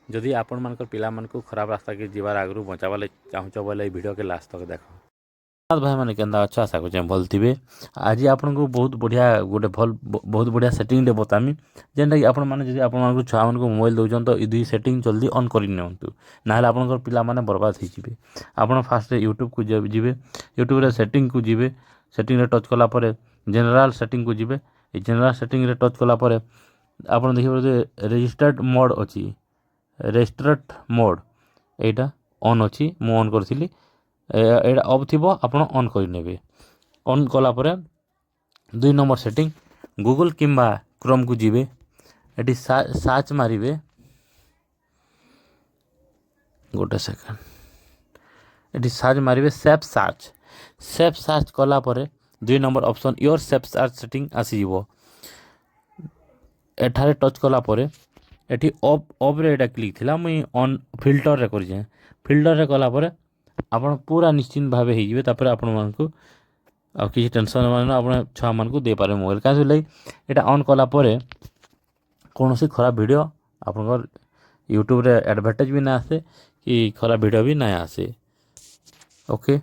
जदि आपण मानकर पिला मानकु खराब रास्ता के जीवार आगु बचावा ले चाहूच बोले वीडियो के लास्ट तक देख भाई मैंने केन्दा अच्छा आशा कर भल थे आज आपन को बहुत बढ़िया गोटे भल बहुत बढ़िया सेटिंग बतामी जेनटा कि आपण मैंने आप छुआ मान मोबाइल दौरान तो ये सेटिंग जल्दी ऑन कर ना आप पिला माने बर्बाद हो आप फास्ट यूट्यूब को जी यूट्यूब रे सेटिंग को जी सेटिंग रे टच कलापर जनरल सेटिंग को जी जनरल सेटिंग रे टच कलापर आप देखिए रेजिस्टर्ड मोड अच्छी रेस्ट्रेट मोड एटा ऑन अच्छी मु ऑन करी एटा ऑफ थी आप ऑन करे ऑन कलापर 2 नंबर सेटिंग गूगल किंबा क्रोम को जी ये सर्च मारे गोटे सेकेंड ये सर्च मारे सेफ सर्च कलापर 2 number option your safe search setting आसीज एठारे टच कलापर एटी ऑफ रे एटा क्लिक थिला मुई ऑन फिल्टर रे करिजे फिल्टर रे कलापर आपण पूरा निश्चिंत भाव हो तापर आपण मानकु आ किसी टेंशन मान आप छुआ मान को दे पारे मोबाइल कहीं लगे यहाँ ऑन कलापर कौन सी खराब वीडियो आप यूट्यूब रे एडवर्टाइज भी ना आसे कि खराब वीडियो भी ना आसे ओके।